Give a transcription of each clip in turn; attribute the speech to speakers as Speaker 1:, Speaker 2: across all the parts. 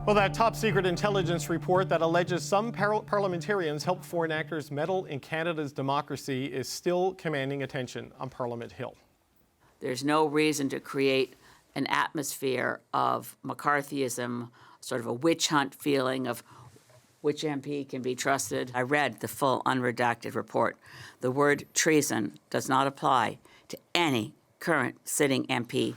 Speaker 1: Well, that top-secret intelligence report that alleges some parliamentarians helped foreign actors meddle in Canada's democracy is still commanding attention on Parliament Hill.
Speaker 2: There's no reason to create an atmosphere of McCarthyism, sort of a witch hunt feeling of which MP can be trusted. I read the full unredacted report. The word treason does not apply to any current sitting MP.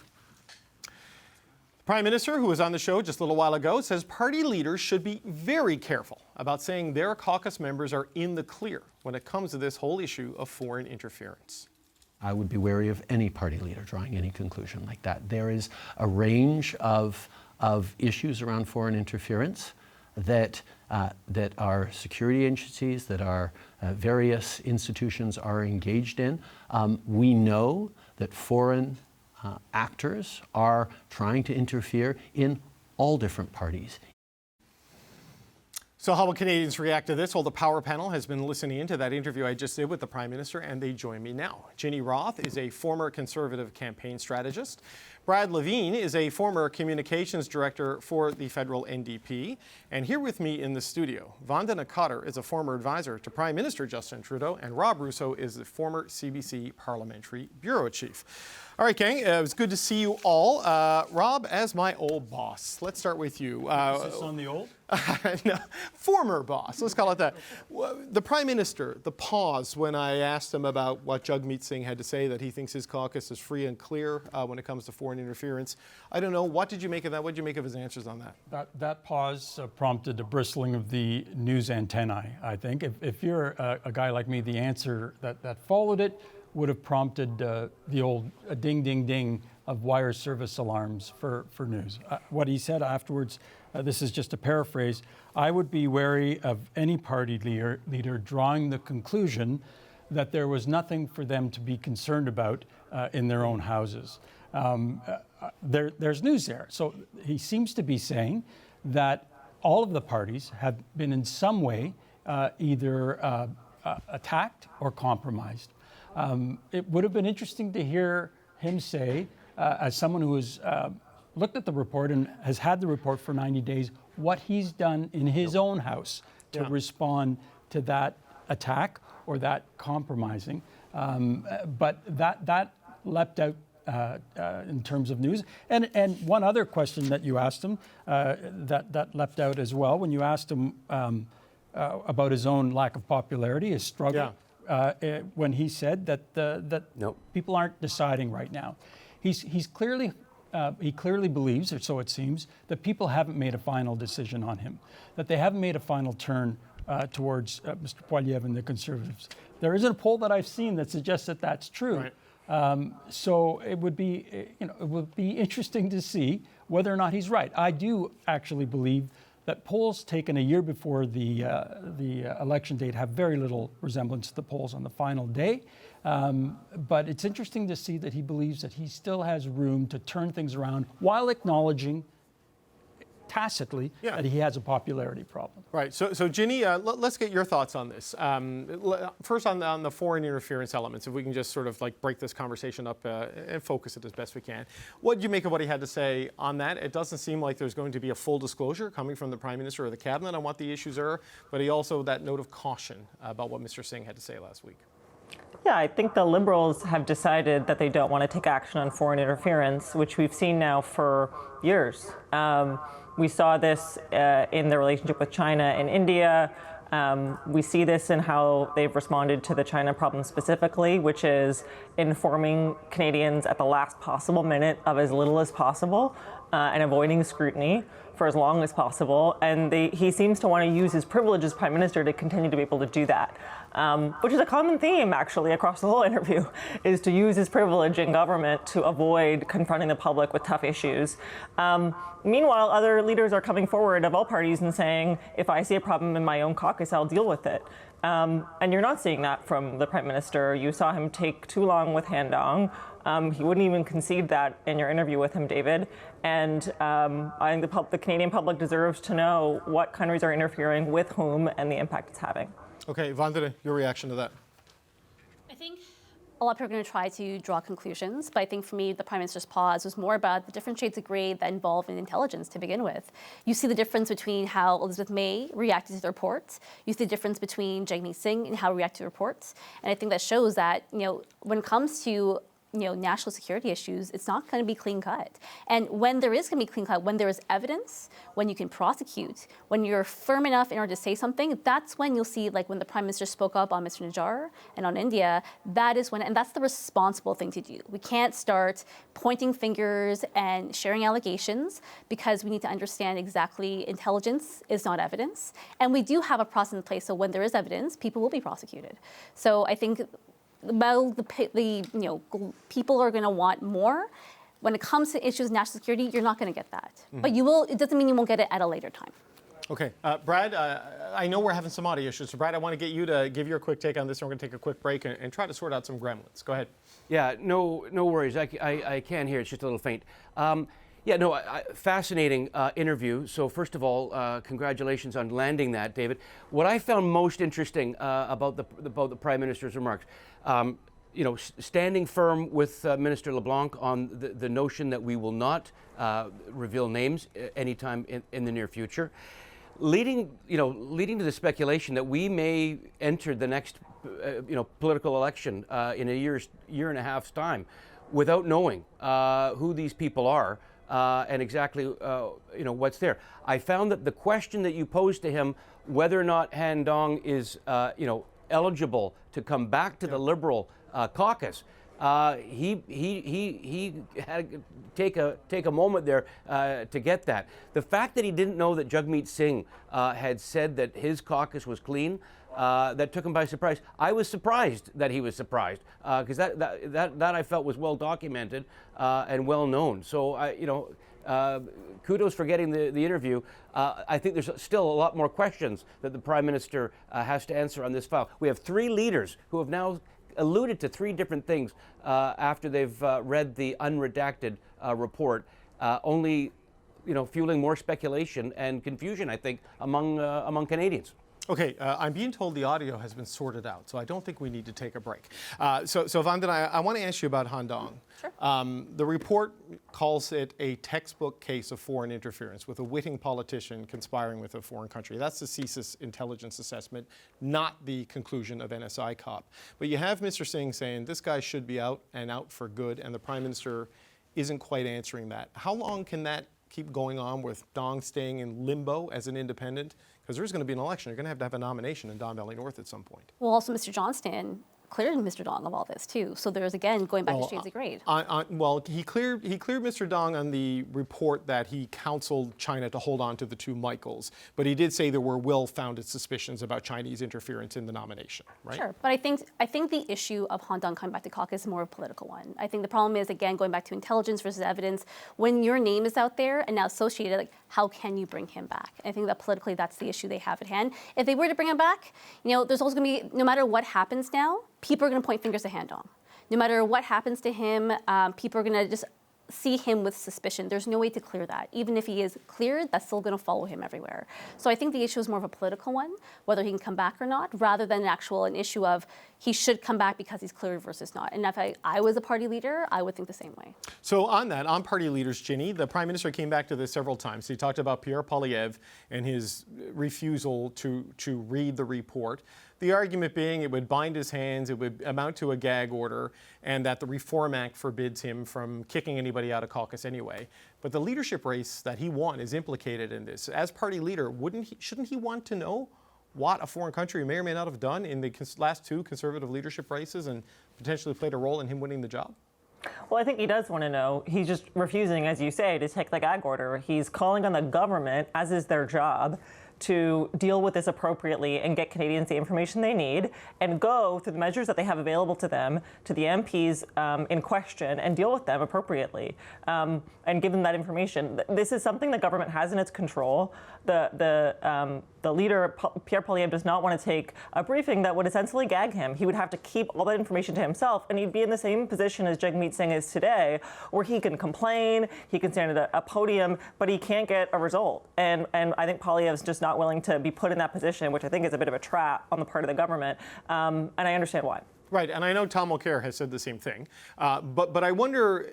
Speaker 1: Prime Minister, who was on the show just a little while ago, says party leaders should be very careful about saying their caucus members are in the clear when it comes to this whole issue of foreign interference.
Speaker 3: I would be wary of any party leader drawing any conclusion like that. There is a range of issues around foreign interference that our security agencies, that our various institutions are engaged in. We know that foreign actors are trying to interfere in all different parties.
Speaker 1: So how will Canadians react to this? Well, the Power Panel has been listening into that interview I just did with the Prime Minister, and they join me now. Ginny Roth is a former Conservative campaign strategist. Brad Levine is a former communications director for the federal NDP. And here with me in the studio, Vandana Cotter is a former advisor to Prime Minister Justin Trudeau, and Rob Russo is the former CBC Parliamentary Bureau Chief. All right, gang, it was good to see you all. Rob, as my old boss, let's start with you.
Speaker 4: Is this on the old?
Speaker 1: No, former boss, let's call it that. The Prime Minister, the pause when I asked him about what Jagmeet Singh had to say, that he thinks his caucus is free and clear when it comes to foreign interference. I don't know, what did you make of that? What did you make of his answers on that?
Speaker 4: That pause prompted a bristling of the news antennae, I think. If you're a guy like me, the answer that followed it would have prompted the old ding, ding, ding of wire service alarms for news. What he said afterwards, this is just a paraphrase, I would be wary of any party leader drawing the conclusion that there was nothing for them to be concerned about in their own houses. There's news there. So he seems to be saying that all of the parties have been in some way either attacked or compromised. It would have been interesting to hear him say, as someone who has looked at the report and has had the report for 90 days, what he's done in his own house to respond to that attack or that compromising. But that leapt out in terms of news. And one other question that you asked him that leapt out as well, when you asked him about his own lack of popularity, his struggle. When he said that people aren't deciding right now. He clearly believes, or so it seems, that people haven't made a final decision on him, that they haven't made a final turn towards Mr. Poilievre and the Conservatives. There isn't a poll that I've seen that suggests that that's true. Right. So it would be interesting to see whether or not he's right. I do actually believe that polls taken a year before the election date have very little resemblance to the polls on the final day. But it's interesting to see that he believes that he still has room to turn things around while acknowledging tacitly that he has a popularity problem.
Speaker 1: Right. So Ginny, let's get your thoughts on this. First on the foreign interference elements, if we can just sort of like break this conversation up and focus it as best we can. What did you make of what he had to say on that? It doesn't seem like there's going to be a full disclosure coming from the Prime Minister or the Cabinet on what the issues are, but he also that note of caution about what Mr. Singh had to say last week.
Speaker 5: Yeah, I think the Liberals have decided that they don't want to take action on foreign interference, which we've seen now for years. We saw this in the relationship with China and India. We see this in how they've responded to the China problem specifically, which is informing Canadians at the last possible minute of as little as possible and avoiding scrutiny for as long as possible. And he seems to want to use his privilege as Prime Minister to continue to be able to do that, which is a common theme, actually, across the whole interview, is to use his privilege in government to avoid confronting the public with tough issues. Meanwhile, other leaders are coming forward of all parties and saying, if I see a problem in my own caucus, I'll deal with it. And you're not seeing that from the Prime Minister. You saw him take too long with Han Dong. He wouldn't even concede that in your interview with him, David. And I think the Canadian public deserves to know what countries are interfering with whom and the impact it's having.
Speaker 1: Okay, Vandana, your reaction to that?
Speaker 6: I think a lot of people are going to try to draw conclusions, but I think for me, the Prime Minister's pause was more about the different shades of grey that involve in intelligence to begin with. You see the difference between how Elizabeth May reacted to the reports. You see the difference between Jagmeet Singh and how he reacted to reports. And I think that shows that, when it comes to national security issues, it's not going to be clean cut. And when there is going to be clean cut, when there is evidence, when you can prosecute, when you're firm enough in order to say something, that's when you'll see, like when the Prime Minister spoke up on Mr. Najjar and on India, that is when, and that's the responsible thing to do. We can't start pointing fingers and sharing allegations, because we need to understand exactly intelligence is not evidence. And we do have a process in place, so when there is evidence, people will be prosecuted. So I think people are going to want more. When it comes to issues of national security, you're not going to get that. But you will. It doesn't mean you won't get it at a later time.
Speaker 1: Okay, Brad, I know we're having some audio issues, so Brad, I want to get you to give your quick take on this, and we're going to take a quick break and try to sort out some gremlins. Go ahead.
Speaker 7: Yeah, no worries. I can hear. It's just a little faint. Fascinating interview. So first of all, congratulations on landing that, David. What I found most interesting about the Prime Minister's remarks, standing firm with Minister LeBlanc on the notion that we will not reveal names anytime in the near future, leading to the speculation that we may enter the next political election in a year and a half's time without knowing who these people are. And exactly, what's there. I found that the question that you posed to him, whether or not Han Dong is, eligible to come back to the Liberal caucus, he had to take a moment there to get that. The fact that he didn't know that Jagmeet Singh had said that his caucus was clean, that took him by surprise. I was surprised that he was surprised, because that I felt was well documented and well known. So kudos for getting the interview. I think there's still a lot more questions that the Prime Minister has to answer on this file. We have three leaders who have now alluded to three different things after they've read the unredacted report, only fueling more speculation and confusion, I think, among Canadians.
Speaker 1: Okay, I'm being told the audio has been sorted out, so I don't think we need to take a break. So Vandana, I want to ask you about Han Dong.
Speaker 6: Sure.
Speaker 1: The report calls it a textbook case of foreign interference with a witting politician conspiring with a foreign country. That's the CSIS intelligence assessment, not the conclusion of NSI COP. But you have Mr. Singh saying this guy should be out and out for good, and the Prime Minister isn't quite answering that. How long can that keep going on with Dong staying in limbo as an independent? Because there's going to be an election. You're going to have a nomination in Don Valley North at some point.
Speaker 6: Well, also Mr. Johnston cleared Mr. Dong of all this too. So there's, again, going back to shades of grade.
Speaker 1: He cleared Mr. Dong on the report that he counseled China to hold on to the two Michaels, but he did say there were well-founded suspicions about Chinese interference in the nomination, right?
Speaker 6: Sure, but I think the issue of Han Dong coming back to caucus is more of a political one. I think the problem is, again, going back to intelligence versus evidence. When your name is out there and now associated, like, how can you bring him back? I think that politically, that's the issue they have at hand. If they were to bring him back, there's also going to be, no matter what happens now, people are going to point fingers at Han Dong. No matter what happens to him, people are going to just see him with suspicion. There's no way to clear that. Even if he is cleared, that's still going to follow him everywhere. So I think the issue is more of a political one, whether he can come back or not, rather than an issue of he should come back because he's cleared versus not. And if I was a party leader, I would think the same way.
Speaker 1: So on party leaders, Ginny, the Prime Minister came back to this several times. He talked about Pierre Poilievre and his refusal to read the report. The argument being it would bind his hands, it would amount to a gag order, and that the Reform Act forbids him from kicking anybody out of caucus anyway. But the leadership race that he won is implicated in this. As party leader, shouldn't he want to know what a foreign country may or may not have done in the last two Conservative leadership races and potentially played a role in him winning the job?
Speaker 5: Well, I think he does want to know. He's just refusing, as you say, to take the gag order. He's calling on the government, as is their job, to deal with this appropriately and get Canadians the information they need and go through the measures that they have available to them, to the MPs in question, and deal with them appropriately and give them that information. This is something the government has in its control. The leader, Pierre Poilievre, does not want to take a briefing that would essentially gag him. He would have to keep all that information to himself, and he'd be in the same position as Jagmeet Singh is today, where he can complain, he can stand at a podium, but he can't get a result. And I think Poilievre's just not willing to be put in that position, which I think is a bit of a trap on the part of the government, and I understand why.
Speaker 1: Right, and I know Tom Mulcair has said the same thing, but I wonder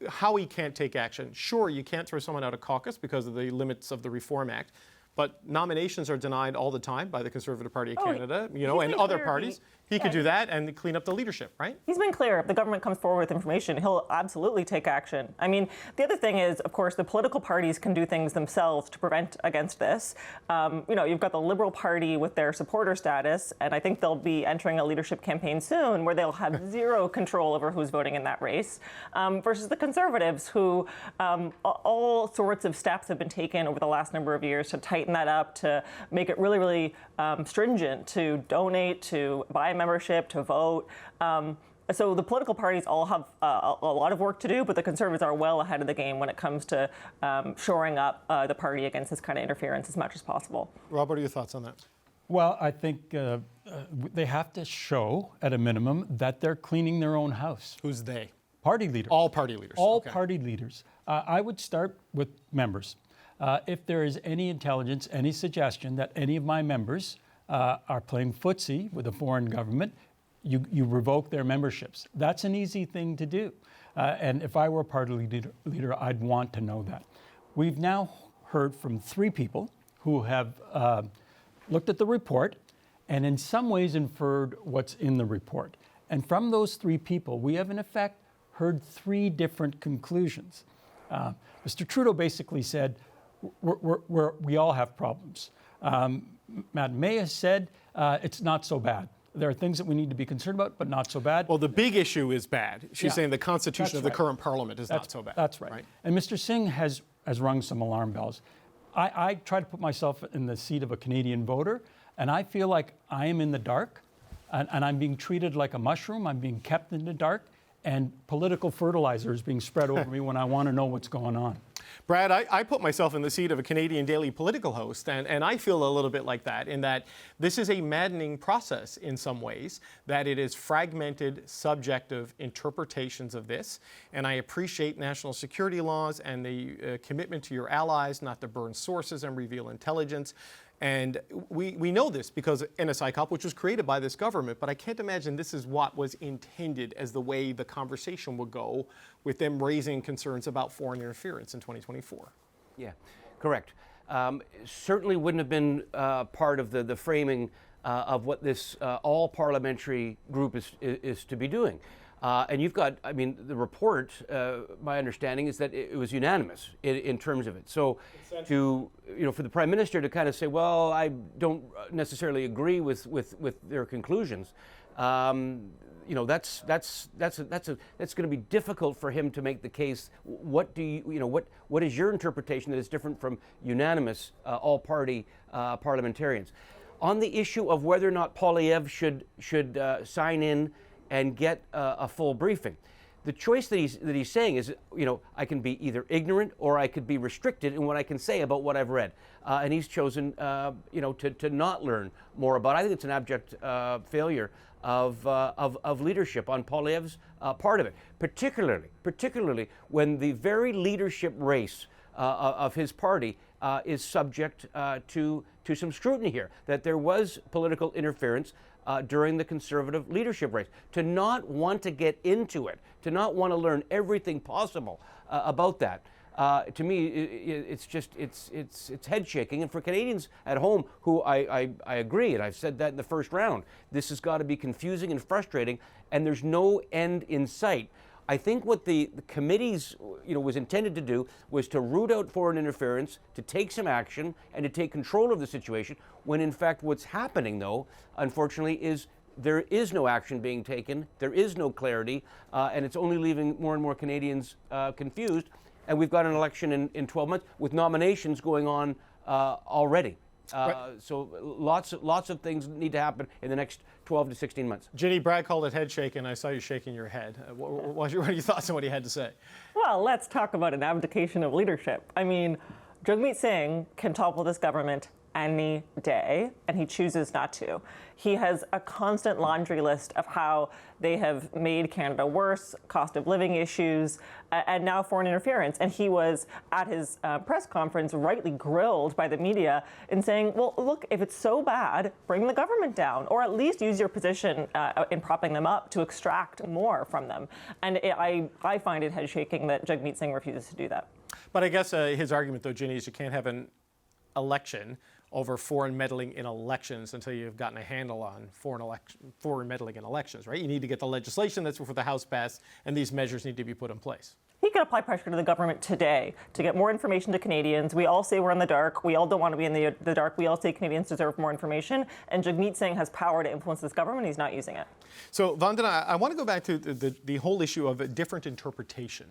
Speaker 1: how he can't take action. Sure, you can't throw someone out of caucus because of the limits of the Reform Act, but nominations are denied all the time by the Conservative Party of Canada, and other parties. He could do that and clean up the leadership, right?
Speaker 5: He's been clear. If the government comes forward with information, he'll absolutely take action. I mean, the other thing is, of course, the political parties can do things themselves to prevent against this. You've got the Liberal Party with their supporter status, and I think they'll be entering a leadership campaign soon where they'll have zero control over who's voting in that race, versus the Conservatives, who all sorts of steps have been taken over the last number of years to tighten that up, to make it really, really stringent to donate, to buy a membership, to vote. So the political parties all have a lot of work to do, but the Conservatives are well ahead of the game when it comes to shoring up the party against this kind of interference as much as possible.
Speaker 1: Rob, what are your thoughts on that?
Speaker 4: Well, I think they have to show, at a minimum, that they're cleaning their own house.
Speaker 1: Who's they?
Speaker 4: Party leaders.
Speaker 1: All party leaders.
Speaker 4: All
Speaker 1: Okay.
Speaker 4: party leaders. I would start with members. If there is any intelligence, any suggestion that any of my members are playing footsie with a foreign government, you revoke their memberships. That's an easy thing to do. And if I were a party leader, I'd want to know that. We've now heard from 3 people who have looked at the report and in some ways inferred what's in the report. And from those 3 people, we have in effect heard 3 different conclusions. Mr. Trudeau basically said, we all have problems. Madam May has said it's not so bad. There are things that we need to be concerned about, but not so bad.
Speaker 1: Well, the big issue is bad. She's saying the constitution of the
Speaker 4: right.
Speaker 1: current parliament is not so bad.
Speaker 4: That's right. And Mr. Singh has rung some alarm bells. I try to put myself in the seat of a Canadian voter, and I feel like I am in the dark, and I'm being treated like a mushroom. I'm being kept in the dark, and political fertilizer is being spread over me when I want to know what's going on.
Speaker 1: Brad, I put myself in the seat of a Canadian daily political host, and I feel a little bit like that, in that this is a maddening process in some ways, that it is fragmented, subjective interpretations of this. And I appreciate national security laws and the commitment to your allies not to burn sources and reveal intelligence. And we know this because NSI Cop, which was created by this government, but I can't imagine this is what was intended as the way the conversation would go with them raising concerns about foreign interference in 2024.
Speaker 7: Yeah, correct. Certainly wouldn't have been part of the framing of what this all-parliamentary group is to be doing. And you've got, the report, my understanding is that it was unanimous in terms of it. So for the Prime Minister to kind of say, well, I don't necessarily agree with their conclusions, that's going to be difficult for him to make the case. What is your interpretation that is different from unanimous all-party parliamentarians? On the issue of whether or not Poilievre should sign in and get a full briefing. The choice that he's saying is, I can be either ignorant or I could be restricted in what I can say about what I've read. And he's chosen, to not learn more about it. I think it's an abject failure of leadership on Poilievre's part of it, particularly when the very leadership race of his party is subject to some scrutiny here, that there was political interference during the Conservative leadership race. To not want to get into it, to not want to learn everything possible about that, to me, it's head shaking. And for Canadians at home, who I agree, and I've said that in the first round, this has got to be confusing and frustrating, and there's no end in sight. I think what the committees, was intended to do was to root out foreign interference, to take some action, and to take control of the situation, when in fact what's happening, though, unfortunately, is there is no action being taken, there is no clarity, and it's only leaving more and more Canadians confused. And we've got an election in 12 months with nominations going on already. So lots of things need to happen in the next 12 to 16 months.
Speaker 1: Ginny, Brad called it head shaking. I saw you shaking your head. What are your thoughts on what he had to say?
Speaker 5: Well, let's talk about an abdication of leadership. Jagmeet Singh can topple this government any day, and he chooses not to. He has a constant laundry list of how they have made Canada worse, cost of living issues, and now foreign interference. And he was at his press conference rightly grilled by the media in saying, well, look, if it's so bad, bring the government down, or at least use your position in propping them up to extract more from them. And I find it head-shaking that Jagmeet Singh refuses to do that.
Speaker 1: But I guess his argument, though, Ginny, is you can't have an election over foreign meddling in elections until you've gotten a handle on foreign meddling in elections, right? You need to get the legislation that's before the House passed, and these measures need to be put in place.
Speaker 5: He could apply pressure to the government today to get more information to Canadians. We all say we're in the dark. We all don't want to be in the dark. We all say Canadians deserve more information. And Jagmeet Singh has power to influence this government. He's not using it. So,
Speaker 1: Vandana, I want to go back to the whole issue of a different interpretation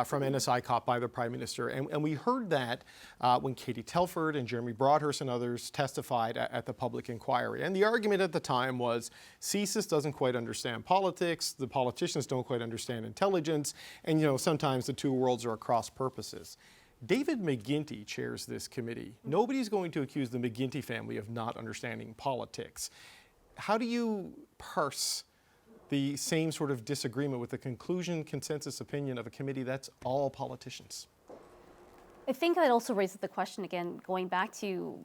Speaker 1: from NSI COP by the Prime Minister. And we heard that when Katie Telford and Jeremy Broadhurst and others testified at the public inquiry. And the argument at the time was CSIS doesn't quite understand politics, the politicians don't quite understand intelligence, and sometimes the two worlds are at cross purposes. David McGuinty chairs this committee. Nobody's going to accuse the McGuinty family of not understanding politics. How do you parse the same sort of disagreement with the conclusion, consensus opinion of a committee that's all politicians?
Speaker 6: I think that also raises the question again, going back to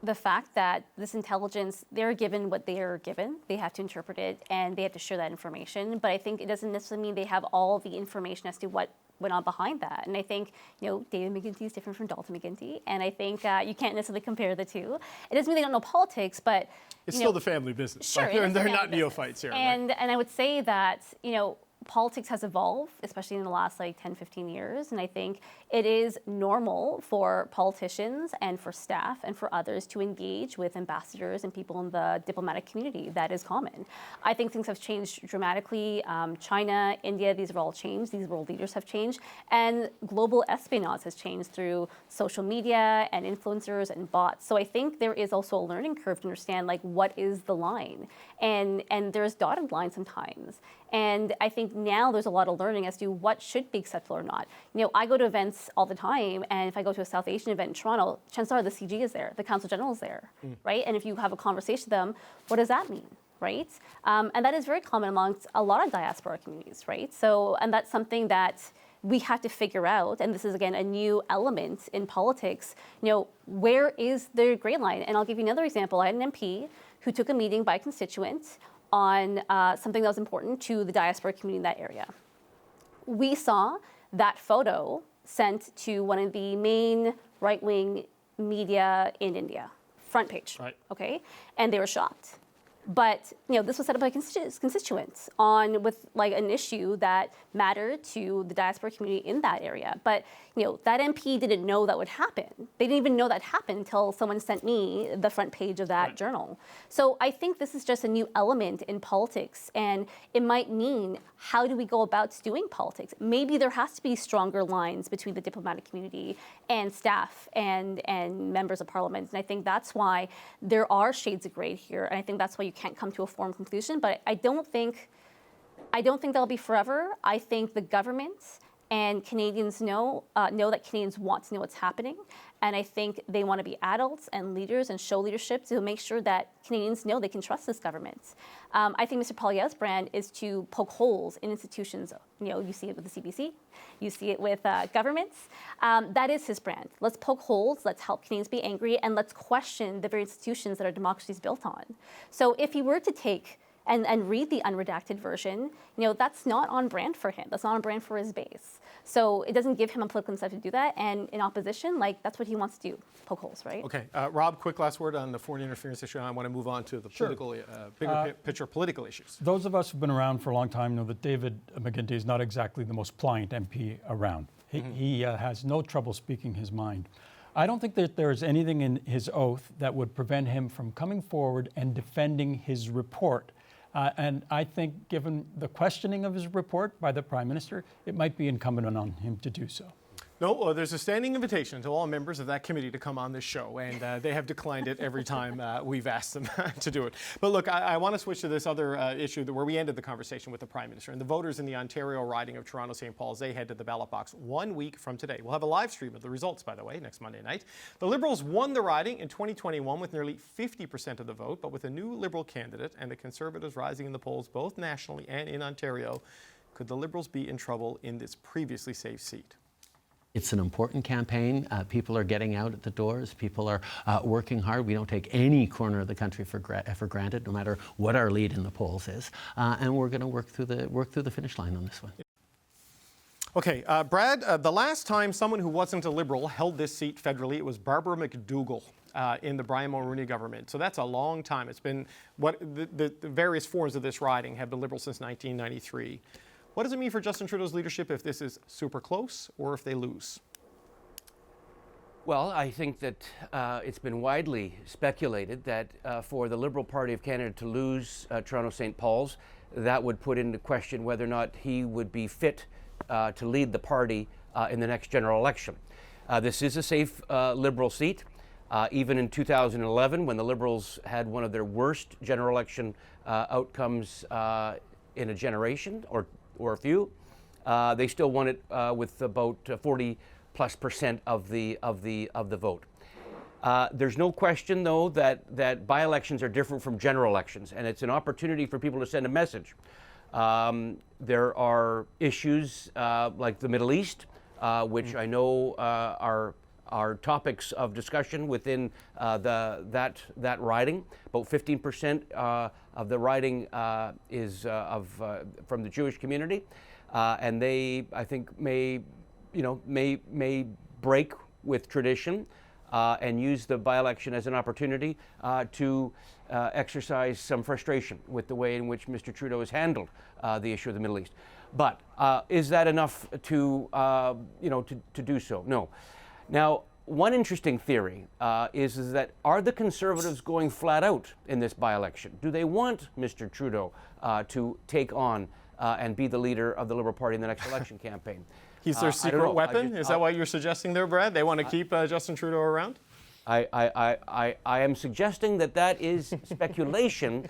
Speaker 6: the fact that this intelligence, they're given what they are given. They have to interpret it and they have to share that information. But I think it doesn't necessarily mean they have all the information as to what went on behind that. And I think, David McGuinty is different from Dalton McGuinty. And I think you can't necessarily compare the two. It doesn't mean they don't know politics, but
Speaker 1: it's still the family business.
Speaker 6: Sure,
Speaker 1: they're not neophytes here.
Speaker 6: And I would say that, politics has evolved, especially in the last 10, 15 years. And I think it is normal for politicians and for staff and for others to engage with ambassadors and people in the diplomatic community. That is common. I think things have changed dramatically. China, India, these have all changed. These world leaders have changed. And global espionage has changed through social media and influencers and bots. So I think there is also a learning curve to understand what is the line. And there's dotted lines sometimes. And I think now there's a lot of learning as to what should be acceptable or not. I go to events all the time, and if I go to a South Asian event in Toronto, chances are the CG is there, the Consul General is there, right? And if you have a conversation with them, what does that mean, right? And that is very common amongst a lot of diaspora communities, right? So, and that's something that we have to figure out, and this is, again, a new element in politics, where is the gray line? And I'll give you another example. I had an MP who took a meeting by a constituent on something that was important to the diaspora community in that area. We saw that photo sent to one of the main right-wing media in India, front page,
Speaker 1: right.
Speaker 6: Okay? And they were shocked. But this was set up by constituents with an issue that mattered to the diaspora community in that area. But that MP didn't know that would happen. They didn't even know that happened until someone sent me the front page of that journal. So I think this is just a new element in politics, and it might mean how do we go about doing politics? Maybe there has to be stronger lines between the diplomatic community and staff and members of parliament. And I think that's why there are shades of gray here, and I think that's why you can't come to a formal conclusion. But I don't think that'll be forever. I think the government and Canadians know that Canadians want to know what's happening. And I think they want to be adults and leaders and show leadership to make sure that Canadians know they can trust this government. I think Mr. Poilievre's brand is to poke holes in institutions. You see it with the CBC. You see it with governments. That is his brand. Let's poke holes. Let's help Canadians be angry. And let's question the very institutions that our democracy is built on. So if he were to take and read the unredacted version, that's not on brand for him. That's not on brand for his base. So it doesn't give him a political incentive to do that. And in opposition, that's what he wants to do, poke holes, right?
Speaker 1: Okay. Rob, quick last word on the foreign interference issue. I want to move on to the political, bigger picture political issues.
Speaker 4: Those of us who've been around for a long time know that David McGuinty is not exactly the most pliant MP around. He has no trouble speaking his mind. I don't think that there is anything in his oath that would prevent him from coming forward and defending his report. And I think, given the questioning of his report by the Prime Minister, it might be incumbent on him to do so.
Speaker 1: No, there's a standing invitation to all members of that committee to come on this show, and they have declined it every time we've asked them to do it. But look, I want to switch to this other issue where we ended the conversation with the Prime Minister. And the voters in the Ontario riding of Toronto-St. Paul's, they head to the ballot box 1 week from today. We'll have a live stream of the results, by the way, next Monday night. The Liberals won the riding in 2021 with nearly 50% of the vote, but with a new Liberal candidate and the Conservatives rising in the polls both nationally and in Ontario, could the Liberals be in trouble in this previously safe seat?
Speaker 3: It's an important campaign. People are getting out at the doors. People are working hard. We don't take any corner of the country for granted, no matter what our lead in the polls is. And we're going to work through the finish line on this one.
Speaker 1: Okay, Brad, the last time someone who wasn't a Liberal held this seat federally, it was Barbara McDougall in the Brian Mulroney government. So that's a long time. It's been the various forms of this riding have been Liberal since 1993. What does it mean for Justin Trudeau's leadership if this is super close or if they lose?
Speaker 7: Well, I think that it's been widely speculated that for the Liberal Party of Canada to lose Toronto-St. Paul's, that would put into question whether or not he would be fit to lead the party in the next general election. This is a safe Liberal seat. Even in 2011, when the Liberals had one of their worst general election outcomes in a generation or a few, they still won it with about 40+% of the vote. There's no question, though, that by-elections are different from general elections, and it's an opportunity for people to send a message. There are issues like the Middle East, which I know are topics of discussion within that riding. About 15% of the riding is from the Jewish community, and they, I think, may break with tradition and use the by-election as an opportunity to exercise some frustration with the way in which Mr. Trudeau has handled the issue of the Middle East. But is that enough to do so? No. Now, one interesting theory is that are the Conservatives going flat out in this by-election? Do they want Mr. Trudeau to take on and be the leader of the Liberal Party in the next election campaign?
Speaker 1: He's their secret weapon? Is that what you're suggesting there, Brad? They want to keep Justin Trudeau around?
Speaker 7: I am suggesting that is speculation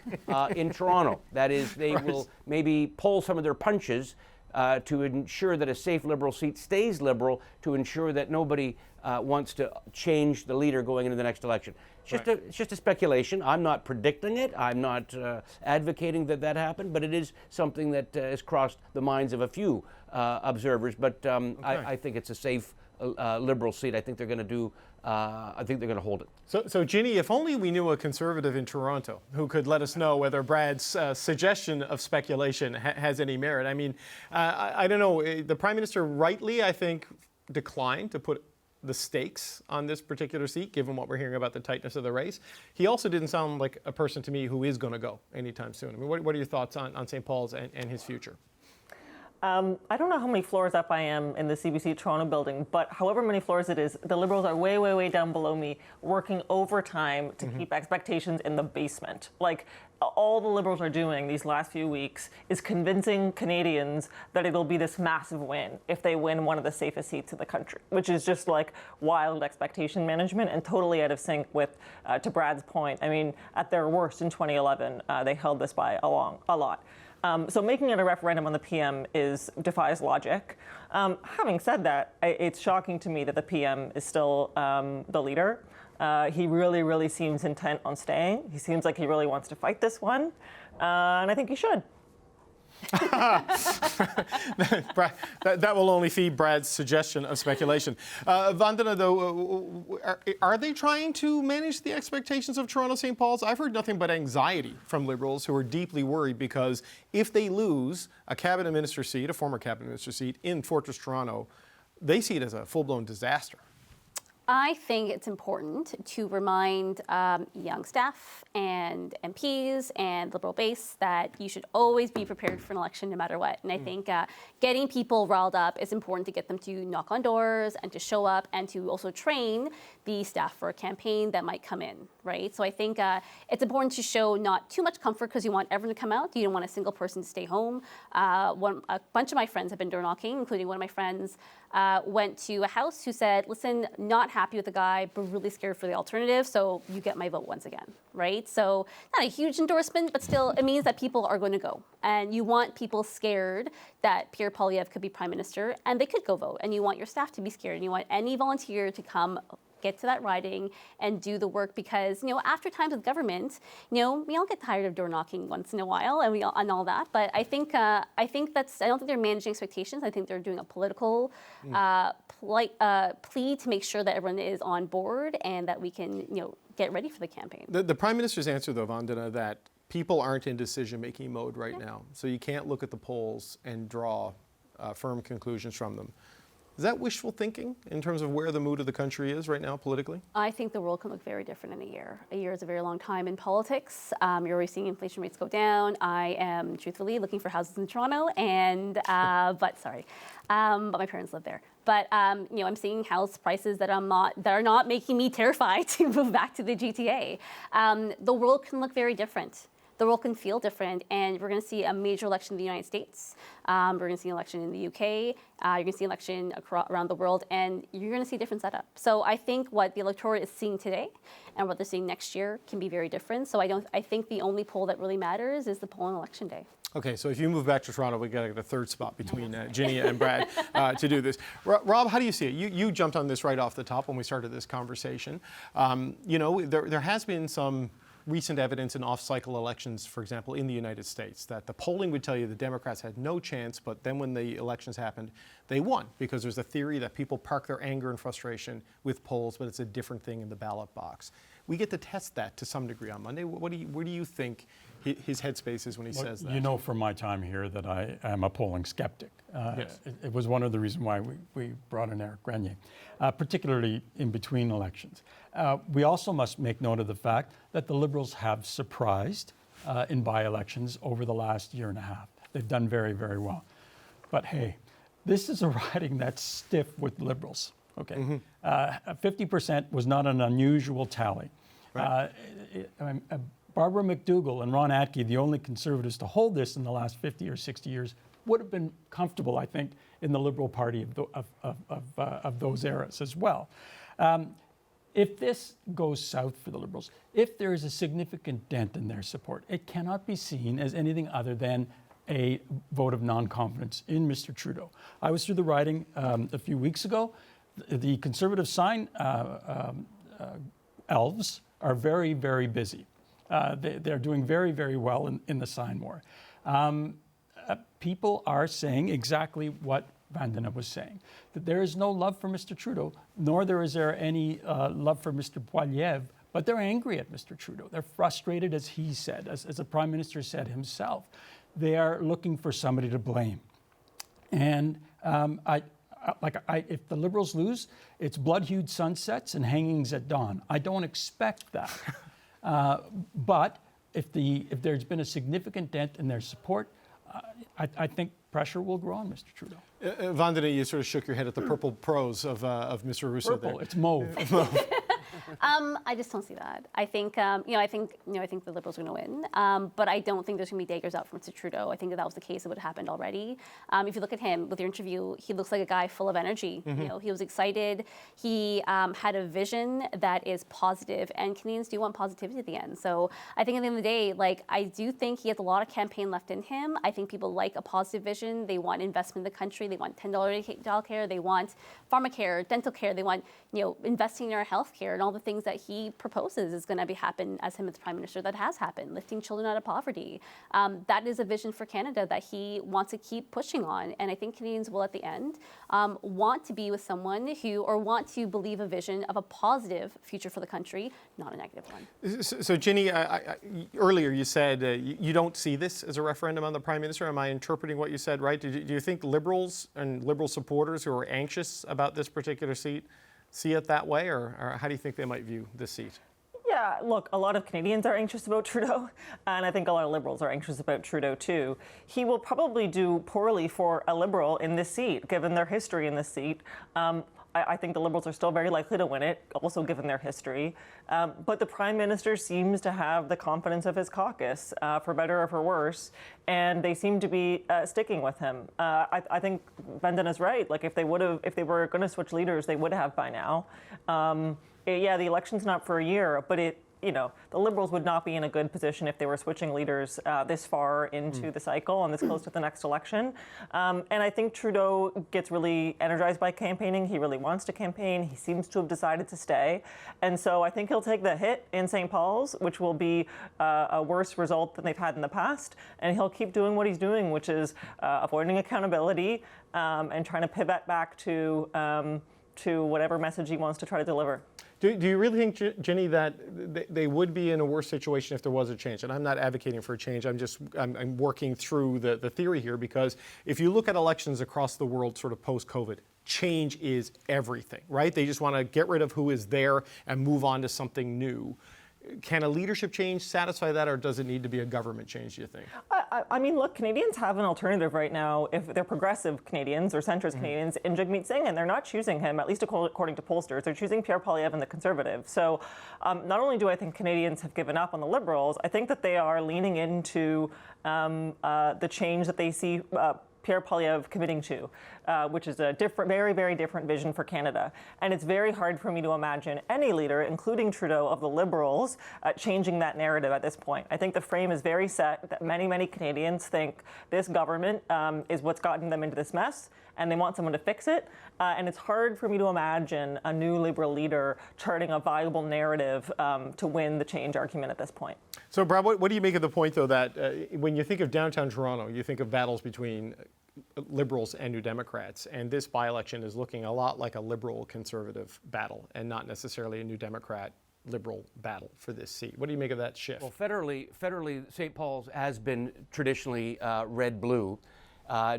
Speaker 7: in Toronto. That is, they will maybe pull some of their punches to ensure that a safe Liberal seat stays Liberal, to ensure that nobody wants to change the leader going into the next election. It's just a speculation. I'm not predicting it. I'm not advocating that happen, but it is something that has crossed the minds of a few observers. But I think it's a safe Liberal seat. I think they're going to do. I think they're going to hold it.
Speaker 1: So, Ginny, if only we knew a Conservative in Toronto who could let us know whether Brad's suggestion of speculation has any merit. I mean, I don't know. The Prime Minister rightly, I think, declined to put the stakes on this particular seat, given what we're hearing about the tightness of the race. He also didn't sound like a person to me who is going to go anytime soon. I mean, what are your thoughts on St. Paul's and his future?
Speaker 5: I don't know how many floors up I am in the CBC Toronto building, but however many floors it is, the Liberals are way, way, way down below me, working overtime to keep expectations in the basement. Like, all the Liberals are doing these last few weeks is convincing Canadians that it'll be this massive win if they win one of the safest seats in the country, which is just like wild expectation management and totally out of sync with, to Brad's point, I mean, at their worst in 2011, they held this by a lot. So making it a referendum on the PM defies logic. Having said that, it's shocking to me that the PM is still the leader. He really, really seems intent on staying. He seems like he really wants to fight this one, and I think he should.
Speaker 1: that will only feed Brad's suggestion of speculation. Vandana, though, are they trying to manage the expectations of Toronto-St. Paul's? I've heard nothing but anxiety from Liberals who are deeply worried because if they lose a cabinet minister seat, a former cabinet minister seat in Fortress Toronto, they see it as a full-blown disaster.
Speaker 6: I think it's important to remind young staff and MPs and Liberal base that you should always be prepared for an election no matter what. And I think getting people riled up is important to get them to knock on doors and to show up and to also train the staff for a campaign that might come in, right? So I think it's important to show not too much comfort because you want everyone to come out. You don't want a single person to stay home. A bunch of my friends have been door knocking, including one of my friends went to a house who said, listen, not happy with the guy, but really scared for the alternative, so you get my vote once again, right? So not a huge endorsement, but still it means that people are going to go. And you want people scared that Pierre Poilievre could be Prime Minister and they could go vote. And you want your staff to be scared. And you want any volunteer to come get to that riding and do the work because, after times with government, we all get tired of door knocking once in a while and all that. But I think I don't think they're managing expectations. I think they're doing a political plea to make sure that everyone is on board and that we can, get ready for the campaign.
Speaker 1: The Prime Minister's answer, though, Vandana, that people aren't in decision-making mode right now. So you can't look at the polls and draw firm conclusions from them. Is that wishful thinking in terms of where the mood of the country is right now politically? I
Speaker 6: think the world can look very different in a year. A year is a very long time in politics. You're already seeing inflation rates go down. I am truthfully looking for houses in Toronto, and but my parents live there. But I'm seeing house prices that are not making me terrified to move back to the GTA. The world can look very different. The world can feel different, and we're going to see a major election in the United States. We're going to see an election in the UK. You're going to see an election around the world, and you're going to see a different setup. So I think what the electorate is seeing today and what they're seeing next year can be very different. So I think the only poll that really matters is the poll on election day.
Speaker 1: Okay, so if you move back to Toronto, we got to get a third spot between Ginny and Brad to do this. Rob, how do you see it? You jumped on this right off the top when we started this conversation. There has been some recent evidence in off-cycle elections, for example, in the United States, that the polling would tell you the Democrats had no chance, but then when the elections happened, they won, because there's a theory that people park their anger and frustration with polls, but it's a different thing in the ballot box. We get to test that to some degree on Monday. Where do you think his headspace is when he says that?
Speaker 4: You know from my time here that I am a polling skeptic.
Speaker 1: Yes.
Speaker 4: It was one of the reasons why we brought in Eric Grenier, particularly in between elections. We also must make note of the fact that the Liberals have surprised in by-elections over the last year and a half. They've done very, very well. But hey, this is a riding that's stiff with Liberals. Okay, 50% was not an unusual tally. Right. Barbara McDougall and Ron Atke, the only Conservatives to hold this in the last 50 or 60 years, would have been comfortable, I think, in the Liberal Party of those eras as well. If this goes south for the Liberals, if there is a significant dent in their support, it cannot be seen as anything other than a vote of non-confidence in Mr. Trudeau. I was through the riding a few weeks ago. The Conservative sign elves are very, very busy. They're doing very, very well in the sign war. People are saying exactly what Vandana was saying, that there is no love for Mr. Trudeau, nor is there any love for Mr. Poilievre, but they're angry at Mr. Trudeau. They're frustrated, as he said, as the Prime Minister said himself. They are looking for somebody to blame. And if the Liberals lose, it's blood-hued sunsets and hangings at dawn. I don't expect that. But if there's been a significant dent in their support, I think pressure will grow on Mr. Trudeau.
Speaker 1: Vandana, you sort of shook your head at the purple prose of Mr. Russo.
Speaker 4: Purple,
Speaker 1: there.
Speaker 4: it's mauve.
Speaker 6: I just don't see that. I think the Liberals are going to win, but I don't think there's going to be daggers out for Mr. Trudeau. I think if that was the case, it would have happened already. If you look at him with your interview, he looks like a guy full of energy. He was excited. He had a vision that is positive, and Canadians do want positivity at the end. So I think at the end of the day, I do think he has a lot of campaign left in him. I think people like a positive vision. They want investment in the country. They want $10 childcare. They want pharmacare, dental care. They want investing in our health care and all the things that he proposes is going to happen as him as Prime Minister. That has happened, lifting children out of poverty. That is a vision for Canada that he wants to keep pushing on. And I think Canadians will, at the end, want to be with someone or want to believe a vision of a positive future for the country, not a negative one.
Speaker 1: So Ginny, earlier you said you don't see this as a referendum on the Prime Minister. Am I interpreting what you said right? Do you think Liberals and Liberal supporters who are anxious about this particular seat see it that way, or how do you think they might view this seat?
Speaker 5: Yeah, look, a lot of Canadians are anxious about Trudeau, and I think a lot of Liberals are anxious about Trudeau too. He will probably do poorly for a Liberal in this seat, given their history in this seat. I think the Liberals are still very likely to win it, also given their history. But the Prime Minister seems to have the confidence of his caucus, for better or for worse, and they seem to be sticking with him. I think Brendan is right. Like if they were going to switch leaders, they would have by now. Yeah, the election's not for a year, but the Liberals would not be in a good position if they were switching leaders this far into the cycle and this close to the next election. And I think Trudeau gets really energized by campaigning. He really wants to campaign. He seems to have decided to stay. And so I think he'll take the hit in St. Paul's, which will be a worse result than they've had in the past. And he'll keep doing what he's doing, which is avoiding accountability and trying to pivot back to whatever message he wants to try to deliver.
Speaker 1: Do you really think, Jenny, that they would be in a worse situation if there was a change? And I'm not advocating for a change. I'm working through the theory here, because if you look at elections across the world sort of post-COVID, change is everything, right? They just want to get rid of who is there and move on to something new. Can a leadership change satisfy that, or does it need to be a government change, do you think?
Speaker 5: I mean, look, Canadians have an alternative right now if they're progressive Canadians or centrist Canadians in Jagmeet Singh, and they're not choosing him, at least according to pollsters. They're choosing Pierre Poilievre and the Conservative. So not only do I think Canadians have given up on the Liberals, I think that they are leaning into the change that they see Pierre Poilievre committing to, which is a very, very different vision for Canada. And it's very hard for me to imagine any leader, including Trudeau, of the Liberals, changing that narrative at this point. I think the frame is very set that many, many Canadians think this government is what's gotten them into this mess, and they want someone to fix it. And it's hard for me to imagine a new Liberal leader charting a viable narrative to win the change argument at this point.
Speaker 1: So, Brad, what do you make of the point, though, that when you think of downtown Toronto, you think of battles between Liberals and New Democrats, and this by-election is looking a lot like a Liberal-Conservative battle and not necessarily a New Democrat-Liberal battle for this seat. What do you make of that shift?
Speaker 7: Well, federally, St. Paul's has been traditionally red-blue.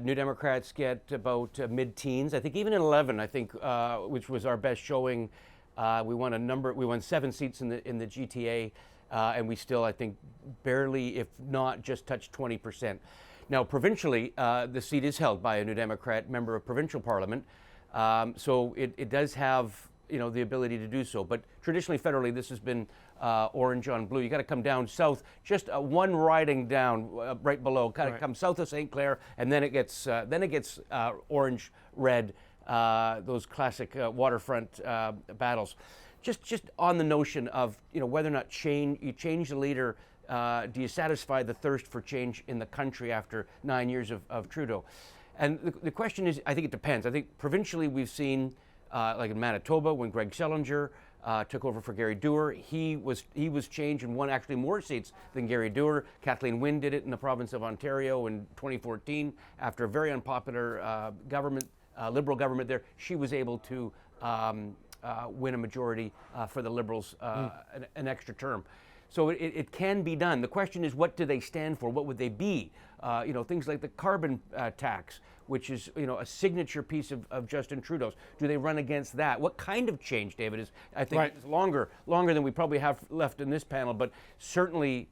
Speaker 7: New Democrats get about mid-teens. I think even in 11, I think, which was our best showing, we won 7 seats in the GTA, and we still, I think, barely, if not just touched 20%. Now, provincially, the seat is held by a New Democrat member of provincial parliament, so it does have the ability to do so. But traditionally, federally, this has been orange on blue. You got to come down south, just one riding down right below. Kind of come south of St. Clair, and then it gets orange red. Those classic waterfront battles. Just on the notion of whether or not you change the leader. Do you satisfy the thirst for change in the country after 9 years of Trudeau? And the question is, I think it depends. I think provincially we've seen, like in Manitoba, when Greg Sellinger took over for Gary Doer, he was changed and won actually more seats than Gary Doer. Kathleen Wynne did it in the province of Ontario in 2014 after a very unpopular Liberal government there. She was able to win a majority for the Liberals an extra term. So it can be done. The question is, what do they stand for? What would they be? Things like the carbon tax, which is a signature piece of Justin Trudeau's. Do they run against that? What kind of change, David, is I think is longer than we probably have left in this panel. But certainly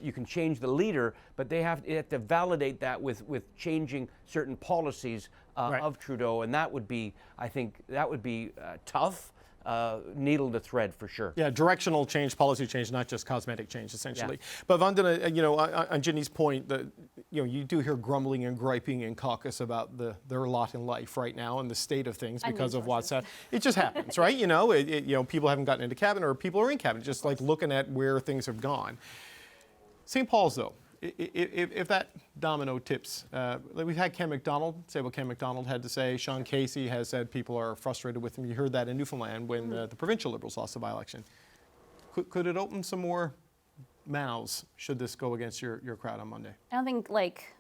Speaker 7: you can change the leader, but they have to validate that with changing certain policies of Trudeau, and that would be, I think, tough. Needle to thread for sure.
Speaker 1: Yeah, directional change, policy change, not just cosmetic change, essentially. Yeah. But Vandana, on Ginny's point, you do hear grumbling and griping in caucus about their lot in life right now and the state of things because of what's happening. It just happens, right? People haven't gotten into cabinet, or people are in cabinet, just like looking at where things have gone. St. Paul's, though. If that domino tips, we've had Ken McDonald say what Ken McDonald had to say. Sean Casey has said people are frustrated with him. You heard that in Newfoundland when the provincial Liberals lost the by-election. Could it open some more mouths should this go against your crowd on Monday?
Speaker 6: I don't think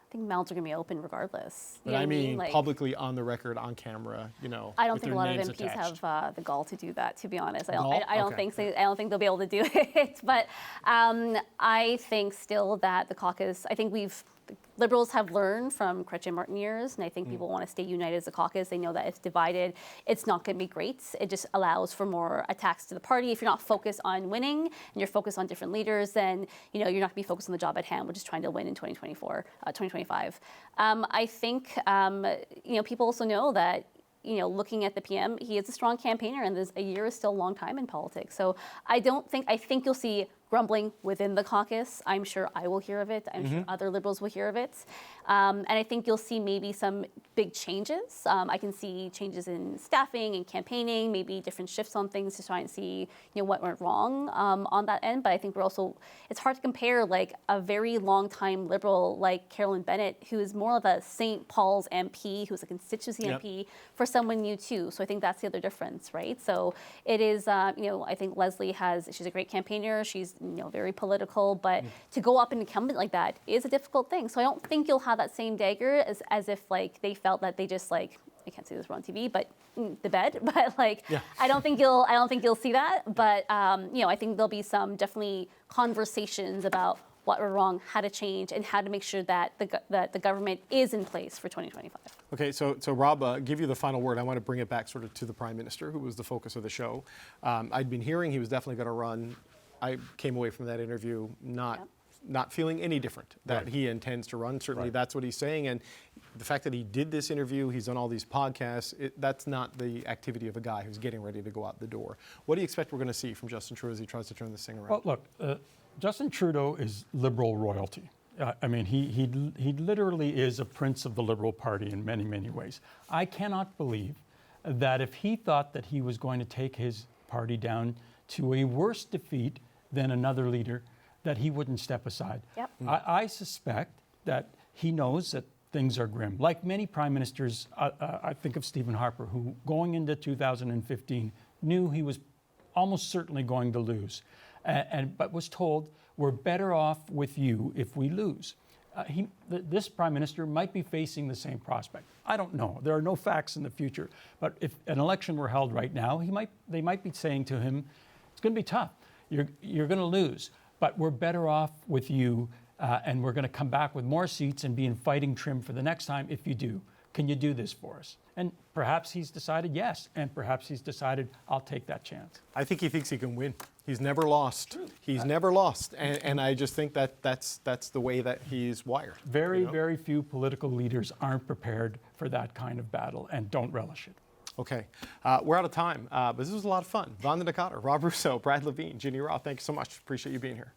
Speaker 6: I think mouths are going to be open regardless.
Speaker 1: But I mean publicly on the record, on camera,
Speaker 6: I don't think a lot of MPs have the gall to do that, to be honest. I don't think so. I don't think they'll be able to do it. But I think still that the caucus, I think Liberals have learned from Chrétien Martin years, and I think people want to stay united as a caucus. They know that if divided, it's not going to be great. It just allows for more attacks to the party. If you're not focused on winning and you're focused on different leaders, then you're not going to be focused on the job at hand, which is trying to win in 2025. I think people also know that looking at the PM, he is a strong campaigner, and a year is still a long time in politics. So I think you'll see grumbling within the caucus. I'm sure I will hear of it. I'm sure other Liberals will hear of it. And I think you'll see maybe some big changes. I can see changes in staffing and campaigning, maybe different shifts on things to try and see what went wrong on that end. But I think it's hard to compare like a very long time Liberal like Carolyn Bennett, who is more of a St. Paul's MP, who's a constituency MP, for someone new too. So I think that's the other difference, right? So it is, I think Leslie she's a great campaigner. She's very political, but to go up an incumbent like that is a difficult thing. So I don't think you'll have that same dagger as if like they felt that they just like, I can't say this on TV, but the bed. But like, I don't think you'll see that. But I think there'll be some definitely conversations about what went wrong, how to change, and how to make sure that the government is in place for 2025.
Speaker 1: Okay, so Rob, give you the final word. I want to bring it back sort of to the Prime Minister, who was the focus of the show. I'd been hearing he was definitely going to run. I came away from that interview not feeling any different, that he intends to run. Certainly that's what he's saying. And the fact that he did this interview, he's on all these podcasts, that's not the activity of a guy who's getting ready to go out the door. What do you expect we're going to see from Justin Trudeau as he tries to turn this thing around?
Speaker 4: Well, look, Justin Trudeau is Liberal royalty. He literally is a prince of the Liberal Party in many, many ways. I cannot believe that if he thought that he was going to take his party down to a worse defeat than another leader, that he wouldn't step aside.
Speaker 6: Yep.
Speaker 4: I suspect that he knows that things are grim. Like many prime ministers, I think of Stephen Harper, who going into 2015 knew he was almost certainly going to lose, but was told, we're better off with you if we lose. This prime minister might be facing the same prospect. I don't know. There are no facts in the future. But if an election were held right now, they might be saying to him, it's going to be tough. You're going to lose, but we're better off with you, and we're going to come back with more seats and be in fighting trim for the next time if you do. Can you do this for us? And perhaps he's decided yes, and perhaps he's decided I'll take that chance.
Speaker 1: I think he thinks he can win. He's never lost. He's never lost, and I just think that's the way that he's wired.
Speaker 4: Very few political leaders aren't prepared for that kind of battle and don't relish it.
Speaker 1: Okay, we're out of time, but this was a lot of fun. Vonda Nakata, Rob Rousseau, Brad Levine, Ginny Roth, thank you so much. Appreciate you being here.